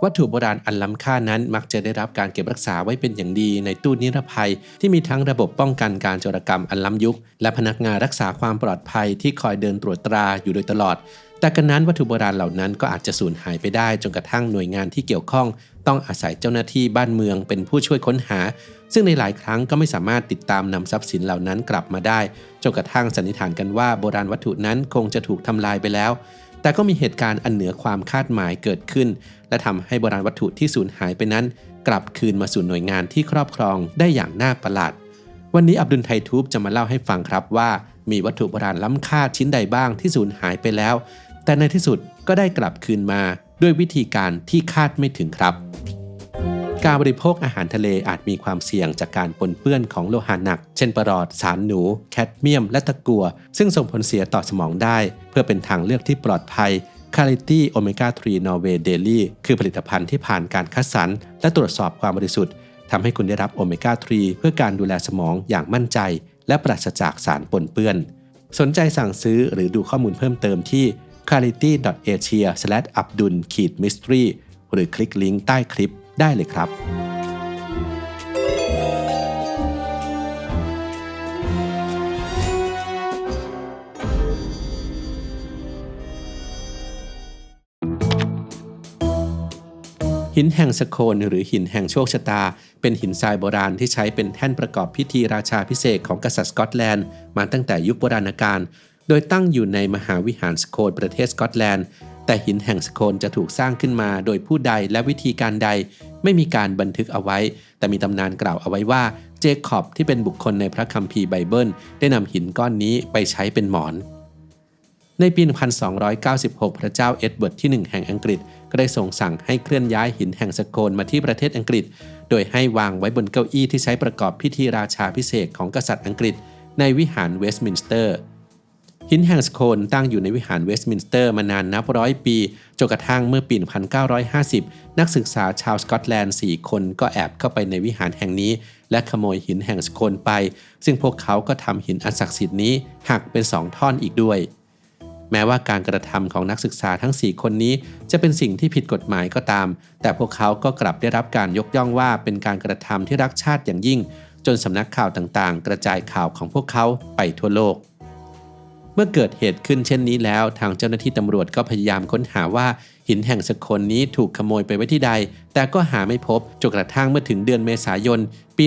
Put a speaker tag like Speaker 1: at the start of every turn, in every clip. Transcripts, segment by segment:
Speaker 1: วัตถุโบราณอันล้ำค่านั้นมักจะได้รับการเก็บรักษาไว้เป็นอย่างดีในตู้นิรภัยที่มีทั้งระบบป้องกันการโจรกรรมอันล้ำยุคและพนักงานรักษาความปลอดภัยที่คอยเดินตรวจตราอยู่โดยตลอดแต่กันนั้นวัตถุโบราณเหล่านั้นก็อาจจะสูญหายไปได้จนกระทั่งหน่วยงานที่เกี่ยวข้องต้องอาศัยเจ้าหน้าที่บ้านเมืองเป็นผู้ช่วยค้นหาซึ่งในหลายครั้งก็ไม่สามารถติดตามนำทรัพย์สินเหล่านั้นกลับมาได้จนกระทั่งสันนิษฐานกันว่าโบราณวัตถุนั้นคงจะถูกทำลายไปแล้วแต่ก็มีเหตุการณ์อันเหนือความคาดหมายเกิดขึ้นและทำให้โบราณวัตถุที่สูญหายไปนั้นกลับคืนมาสู่หน่วยงานที่ครอบครองได้อย่างน่าประหลาดวันนี้อับดุลไททูบจะมาเล่าให้ฟังครับว่ามีวัตถุโบราณล้ำค่าชิ้นใดบ้างที่สูญหายไปแล้วแต่ในที่สุดก็ได้กลับคืนมาด้วยวิธีการที่คาดไม่ถึงครับการบริโภคอาหารทะเลอาจมีความเสี่ยงจากการปนเปื้อนของโลหะหนักเช่นปรอดสารหนูแคดเมียมและตะกั่วซึ่งส่งผลเสียต่อสมองได้เพื่อเป็นทางเลือกที่ปลอดภัย Quality Omega 3 Norway Daily คือผลิตภัณฑ์ที่ผ่านการคัดสรรและตรวจสอบความบริสุทธิ์ทำให้คุณได้รับโอเมก้า 3 เพื่อการดูแลสมองอย่างมั่นใจและปราศจากสารปนเปื้อนสนใจสั่งซื้อหรือดูข้อมูลเพิ่มเติมที่ quality.asia/abdul-mystery หรือคลิกลิงก์ใต้คลิปได้เลยครับหินแห่งสโคนหรือหินแห่งโชคชะตาเป็นหินทรายโบราณที่ใช้เป็นแท่นประกอบพิธีราชาภิเษกของกษัตริย์สกอตแลนด์มาตั้งแต่ยุคโบราณกาลโดยตั้งอยู่ในมหาวิหารสโคนประเทศสกอตแลนด์แต่หินแห่งสโคนจะถูกสร้างขึ้นมาโดยผู้ใดและวิธีการใดไม่มีการบันทึกเอาไว้แต่มีตำนานกล่าวเอาไว้ว่าเจคอบที่เป็นบุคคลในพระคัมภีร์ไบเบิลได้นำหินก้อนนี้ไปใช้เป็นหมอนในปี 1296 พระเจ้าเอ็ดเวิร์ดที่ 1 แห่งอังกฤษก็ได้ทรงสั่งให้เคลื่อนย้ายหินแห่งสโคนมาที่ประเทศอังกฤษโดยให้วางไว้บนเก้าอี้ที่ใช้ประกอบพิธีราชาภิเษกของกษัตริย์อังกฤษในวิหารเวสต์มินสเตอร์หินแห่งสโคนตั้งอยู่ในวิหารเวสต์มินสเตอร์มานานนับร้อยปีจนกระทั่งเมื่อปี 1950 นักศึกษาชาวสกอตแลนด์ 4 คนก็แอบเข้าไปในวิหารแห่งนี้และขโมยหินแห่งสโคนไปซึ่งพวกเขาก็ทำหินอันศักดิ์สิทธิ์นี้หักเป็น2ท่อนอีกด้วยแม้ว่าการกระทำของนักศึกษาทั้ง 4 คนนี้จะเป็นสิ่งที่ผิดกฎหมายก็ตามแต่พวกเขาก็กลับได้รับการยกย่องว่าเป็นการกระทำที่รักชาติอย่างยิ่งจนสำนักข่าวต่างๆกระจายข่าวของพวกเขาไปทั่วโลกเมื่อเกิดเหตุขึ้นเช่นนี้แล้วทางเจ้าหน้าที่ตำรวจก็พยายามค้นหาว่าหินแห่งสโคนนี้ถูกขโมยไปไว้ที่ใดแต่ก็หาไม่พบจนกระทั่งเมื่อถึงเดือนเมษายนปี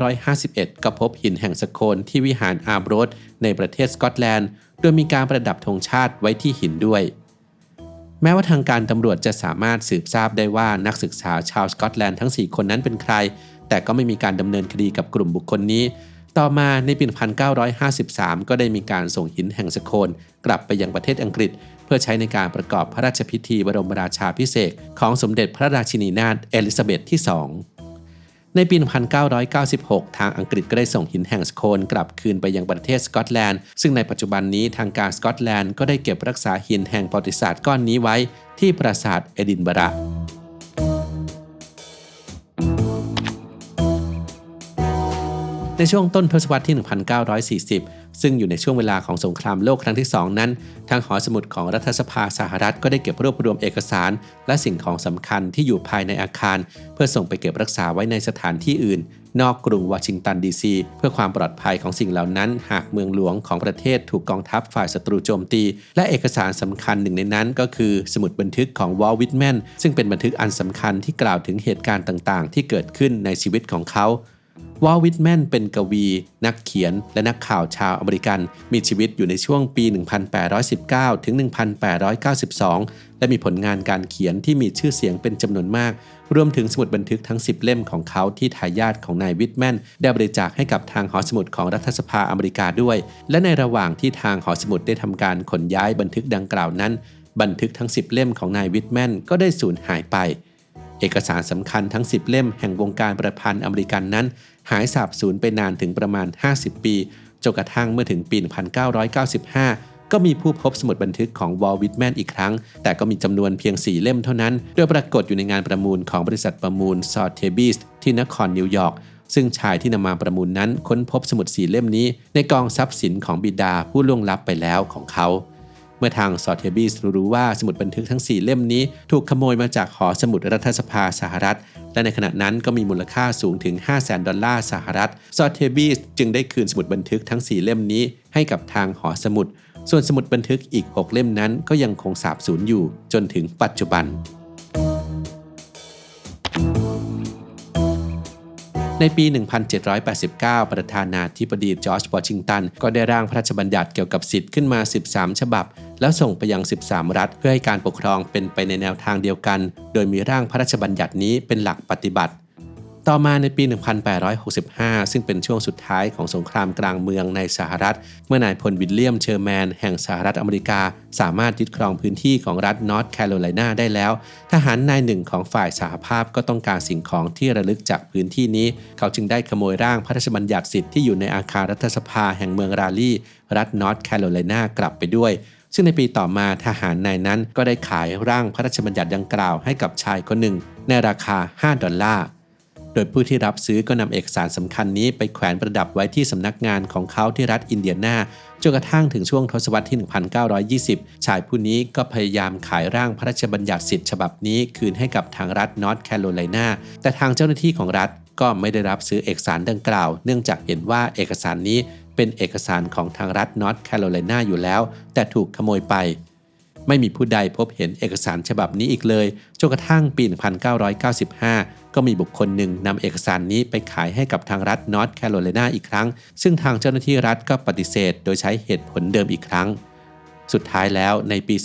Speaker 1: 1951 ก็พบหินแห่งสโคนที่วิหารอาร์โบรธในประเทศสกอตแลนด์โดยมีการประดับธงชาติไว้ที่หินด้วยแม้ว่าทางการตำรวจจะสามารถสืบทราบได้ว่านักศึกษาชาวสกอตแลนด์ทั้ง 4 คนนั้นเป็นใครแต่ก็ไม่มีการดำเนินคดีกับกลุ่มบุคคลนี้ต่อมาในปี 1953 ก็ได้มีการส่งหินแห่งสโคนกลับไปยังประเทศอังกฤษเพื่อใช้ในการประกอบพระราชพิธีบรมราชาภิเษกของสมเด็จพระราชินีนาถเอลิซาเบธที่ 2ในปี 1996 ทางอังกฤษก็ได้ส่งหินแห่งสโคนกลับคืนไปยังประเทศสกอตแลนด์ซึ่งในปัจจุบันนี้ทางการสกอตแลนด์ก็ได้เก็บรักษาหินแห่งประวัติศาสตร์ก้อนนี้ไว้ที่ปราสาทเอดินบะระในช่วงต้นทศวรรษที่ 1940 ซึ่งอยู่ในช่วงเวลาของสงครามโลกครั้งที่ 2 นั้นทางหอสมุดของรัฐสภาสหรัฐก็ได้เก็บรวบรวมเอกสารและสิ่งของสำคัญที่อยู่ภายในอาคารเพื่อส่งไปเก็บรักษาไว้ในสถานที่อื่นนอกกรุงวอชิงตันดีซีเพื่อความปลอดภัยของสิ่งเหล่านั้นหากเมืองหลวงของประเทศถูกกองทัพฝ่ายศัตรูโจมตีและเอกสารสำคัญหนึ่งในนั้นก็คือสมุดบันทึกของวอลต์วิทแมนซึ่งเป็นบันทึกอันสำคัญที่กล่าวถึงเหตุการณ์ต่างๆที่เกิดขึ้นในชีวิตของเขาวอลต์วิทแมนเป็นกวีนักเขียนและนักข่าวชาวอเมริกันมีชีวิตอยู่ในช่วงปี 1819 ถึง 1892 และมีผลงานการเขียนที่มีชื่อเสียงเป็นจำนวนมากรวมถึงสมุดบันทึกทั้ง 10 เล่มของเขาที่ทายาทของนายวิทแมนได้บริจาคให้กับทางหอสมุดของรัฐสภาอเมริกาด้วยและในระหว่างที่ทางหอสมุดได้ทำการขนย้ายบันทึกดังกล่าวนั้นบันทึกทั้ง 10 เล่มของนายวิทแมนก็ได้สูญหายไปเอกสารสำคัญทั้ง 10 เล่มแห่งวงการประพันธ์อเมริกันนั้นหายสาบสูญไปนานถึงประมาณ 50 ปีจนกระทั่งเมื่อถึงปี 1995 ก็มีผู้พบสมุดบันทึกของวอลต์วิทแมนอีกครั้งแต่ก็มีจำนวนเพียง 4 เล่มเท่านั้นโดยปรากฏอยู่ในงานประมูลของบริษัทประมูลซอเทบีสที่นครนิวยอร์กซึ่งชายที่นำมาประมูลนั้นค้นพบสมุด 4 เล่มนี้ในกองทรัพย์สินของบิดาผู้ล่วงลับไปแล้วของเขา เมื่อทางซอเทบีสรู้ว่าสมุดบันทึกทั้ง4เล่มนี้ถูกขโมยมาจากหอสมุดรัฐสภาสหรัฐและในขณะนั้นก็มีมูลค่าสูงถึง 500,000 ดอลลาร์สหรัฐซอเทบีสจึงได้คืนสมุดบันทึกทั้ง4เล่มนี้ให้กับทางหอสมุดส่วนสมุดบันทึกอีก6เล่มนั้นก็ยังคงสาบสูญอยู่จนถึงปัจจุบันในปี 1789 ประธานาธิบดีจอร์จวอชิงตันก็ได้ร่างพระราชบัญญัติเกี่ยวกับสิทธิ์ขึ้นมา 13 ฉบับแล้วส่งไปยัง 13 รัฐเพื่อให้การปกครองเป็นไปในแนวทางเดียวกันโดยมีร่างพระราชบัญญัตินี้เป็นหลักปฏิบัติต่อมาในปี 1865 ซึ่งเป็นช่วงสุดท้ายของสงครามกลางเมืองในสหรัฐเมื่อนายพลวิลเลียมเชอร์แมนแห่งสหรัฐอเมริกาสามารถยึดครองพื้นที่ของรัฐนอร์ทแคโรไลนาได้แล้วทหารนายหนึ่งของฝ่ายสหภาพก็ต้องการสิ่งของที่ระลึกจากพื้นที่นี้เขาจึงได้ขโมยร่างพระราชบัญญัติสิทธิ์ที่อยู่ในอาคารรัฐสภาแห่งเมืองราลีรัฐนอร์ทแคโรไลนากลับไปด้วยซึ่งในปีต่อมาทหารนายนั้นก็ได้ขายร่างพระราชบัญญัติดังกล่าวให้กับชายคนหนึ่งในราคา$5โดยผู้ที่รับซื้อก็นำเอกสารสำคัญนี้ไปแขวนประดับไว้ที่สำนักงานของเขาที่รัฐอินเดียนาจนกระทั่งถึงช่วงทศวรรษที่ 1920 ชายผู้นี้ก็พยายามขายร่างพระราชบัญญัติสิทธิ์ฉบับนี้คืนให้กับทางรัฐนอร์ทแคโรไลนาแต่ทางเจ้าหน้าที่ของรัฐก็ไม่ได้รับซื้อเอกสารดังกล่าวเนื่องจากเห็นว่าเอกสารนี้เป็นเอกสารของทางรัฐนอร์ทแคโรไลนาอยู่แล้วแต่ถูกขโมยไปไม่มีผู้ใดพบเห็นเอกสารฉบับนี้อีกเลยจนกระทั่งปี 1995 ก็มีบุคคลหนึ่งนำเอกสารนี้ไปขายให้กับทางรัฐนอร์ทแคโรไลนาอีกครั้งซึ่งทางเจ้าหน้าที่รัฐก็ปฏิเสธโดยใช้เหตุผลเดิมอีกครั้งสุดท้ายแล้วในปี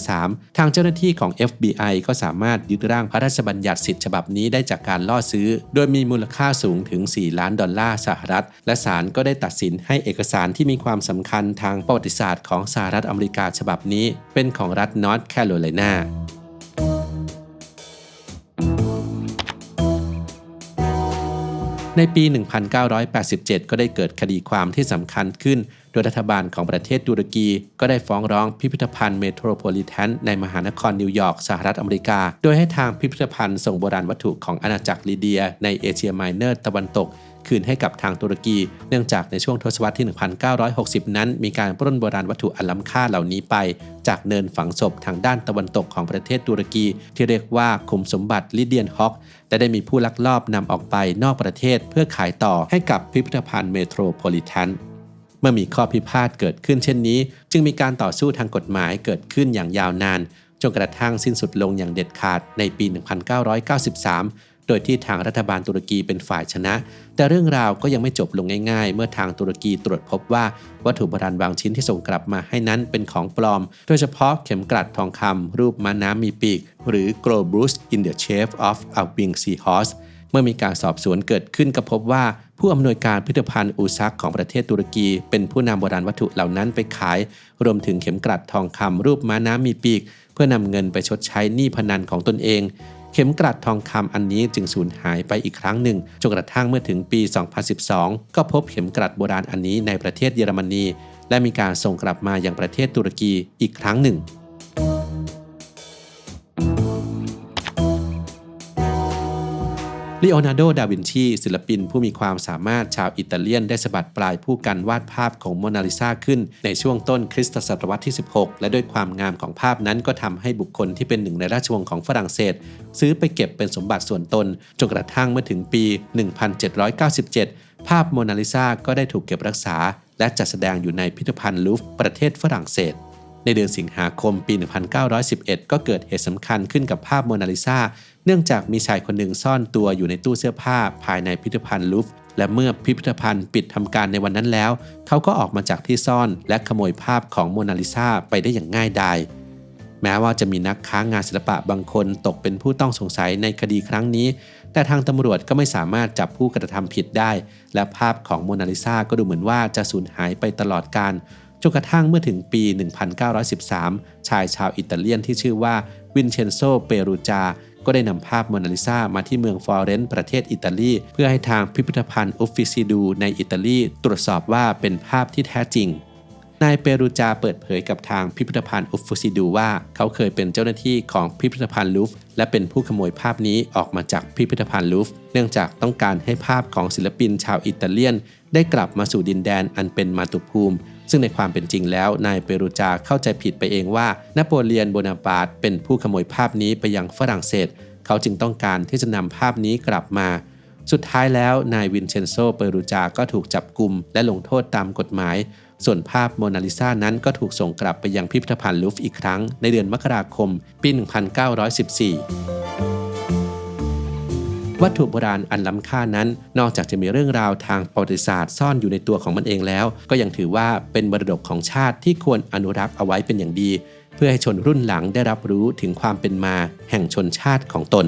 Speaker 1: 2003 ทางเจ้าหน้าที่ของ FBI ก็สามารถยึดร่างพระราชบัญญัติสิทธิ์ฉบับนี้ได้จากการล่อซื้อโดยมีมูลค่าสูงถึง$4 ล้านสหรัฐและศาลก็ได้ตัดสินให้เอกสารที่มีความสำคัญทางประวัติศาสตร์ของสหรัฐอเมริกาฉบับนี้เป็นของรัฐนอร์ทแคโรไลนาในปี 1987 ก็ได้เกิดคดีความที่สำคัญขึ้นโดยรัฐบาลของประเทศตุรกีก็ได้ฟ้องร้องพิพิธภัณฑ์เมโทรโพลิแทนในมหานครนิวยอร์กสหรัฐอเมริกาโดยให้ทางพิพิธภัณฑ์ส่งโบราณวัตถุของอาณาจักรลิเดียในเอเชียไมเนอร์ตะวันตกคืนให้กับทางตุรกีเนื่องจากในช่วงทศวรรษที่ 1960 นั้นมีการปล้นโบราณวัตถุอันล้ำค่าเหล่านี้ไปจากเนินฝังศพทางด้านตะวันตกของประเทศตุรกีที่เรียกว่าขุมสมบัติลิเดียนฮอกแต่ได้มีผู้ลักลอบนำออกไปนอกประเทศเพื่อขายต่อให้กับพิพิธภัณฑ์เมโทรโพลิแทนเมื่อมีข้อพิพาทเกิดขึ้นเช่นนี้จึงมีการต่อสู้ทางกฎหมายเกิดขึ้นอย่างยาวนานจนกระทั่งสิ้นสุดลงอย่างเด็ดขาดในปี 1993 โดยที่ทางรัฐบาลตุรกีเป็นฝ่ายชนะแต่เรื่องราวก็ยังไม่จบลงง่ายๆเมื่อทางตุรกีตรวจพบว่าวัตถุโบราณบางชิ้นที่ส่งกลับมาให้นั้นเป็นของปลอมโดยเฉพาะเข็มกลัดทองคำรูปม้าน้ำมีปีกหรือ Globus in the shape of a winged seahorse เมื่อมีการสอบสวนเกิดขึ้นก็พบว่าผู้อำนวยการพิพิธภัณฑ์อูซักของประเทศตุรกีเป็นผู้นำโบราณวัตถุเหล่านั้นไปขายรวมถึงเข็มกลัดทองคำรูปม้าน้ำมีปีกเพื่อนำเงินไปชดใช้หนี้พนันของตนเองเข็มกลัดทองคำอันนี้จึงสูญหายไปอีกครั้งหนึ่งจนกระทั่งเมื่อถึงปี 2012 ก็พบเข็มกลัดโบราณอันนี้ในประเทศเยอรมนีและมีการส่งกลับมายังประเทศตุรกีอีกครั้งหนึ่งลีโอนาร์โด ดาวินชีศิลปินผู้มีความสามารถชาวอิตาเลียนได้สะบัดปลายผู้กันวาดภาพของโมนาลิซาขึ้นในช่วงต้นคริสตศตวรรษที่ 16 และด้วยความงามของภาพนั้นก็ทำให้บุคคลที่เป็นหนึ่งในราชวงศ์ของฝรั่งเศสซื้อไปเก็บเป็นสมบัติส่วนตนจนกระทั่งเมื่อถึงปี 1797 ภาพโมนาลิซาก็ได้ถูกเก็บรักษาและจัดแสดงอยู่ในพิพิธภัณฑ์ลูฟร์ประเทศฝรั่งเศสในเดือนสิงหาคมปี 1911 ก็เกิดเหตุสำคัญขึ้นกับภาพโมนาลิซาเนื่องจากมีชายคนหนึ่งซ่อนตัวอยู่ในตู้เสื้อผ้าภายในพิพิธภัณฑ์ลูฟร์และเมื่อพิพิธภัณฑ์ปิดทำการในวันนั้นแล้วเขาก็ออกมาจากที่ซ่อนและขโมยภาพของโมนาลิซาไปได้อย่างง่ายดายแม้ว่าจะมีนักค้างานศิลปะบางคนตกเป็นผู้ต้องสงสัยในคดีครั้งนี้แต่ทางตำรวจก็ไม่สามารถจับผู้กระทำผิดได้และภาพของโมนาลิซาก็ดูเหมือนว่าจะสูญหายไปตลอดกาลจนกระทั่งเมื่อถึงปี 1913 ชายชาวอิตาเลียนที่ชื่อว่าวินเชนโซ เปรูจาก็ได้นำภาพโมนาลิซามาที่เมืองฟลอเรนซ์ประเทศอิตาลีเพื่อให้ทางพิพิธภัณฑ์อุฟฟิซิดูในอิตาลีตรวจสอบว่าเป็นภาพที่แท้จริงนายเปรูจาเปิดเผยกับทางพิพิธภัณฑ์อุฟฟิซิดูว่าเขาเคยเป็นเจ้าหน้าที่ของพิพิธภัณฑ์ลูฟร์และเป็นผู้ขโมยภาพนี้ออกมาจากพิพิธภัณฑ์ลูฟร์เนื่องจากต้องการให้ภาพของศิลปินชาวอิตาเลียนได้กลับมาสู่ดินแดนอันเป็นมาตุภูมิ ซึ่งในความเป็นจริงแล้วนายเปรูจาเข้าใจผิดไปเองว่านโปเลียนโบนาปาร์ตเป็นผู้ขโมยภาพนี้ไปยังฝรั่งเศสเขาจึงต้องการที่จะนำภาพนี้กลับมาสุดท้ายแล้วนายวินเชนโซเปรูจาก็ถูกจับกุมและลงโทษตามกฎหมายส่วนภาพโมนาลิซานั้นก็ถูกส่งกลับไปยังพิพิธภัณฑ์ลูฟร์อีกครั้งในเดือนมกราคมปี 1914 วัตถุโบราณอันล้ำค่านั้นนอกจากจะมีเรื่องราวทางประวัติศาสตร์ซ่อนอยู่ในตัวของมันเองแล้วก็ยังถือว่าเป็นมรดกของชาติที่ควรอนุรักษ์เอาไว้เป็นอย่างดีเพื่อให้ชนรุ่นหลังได้รับรู้ถึงความเป็นมาแห่งชนชาติของตน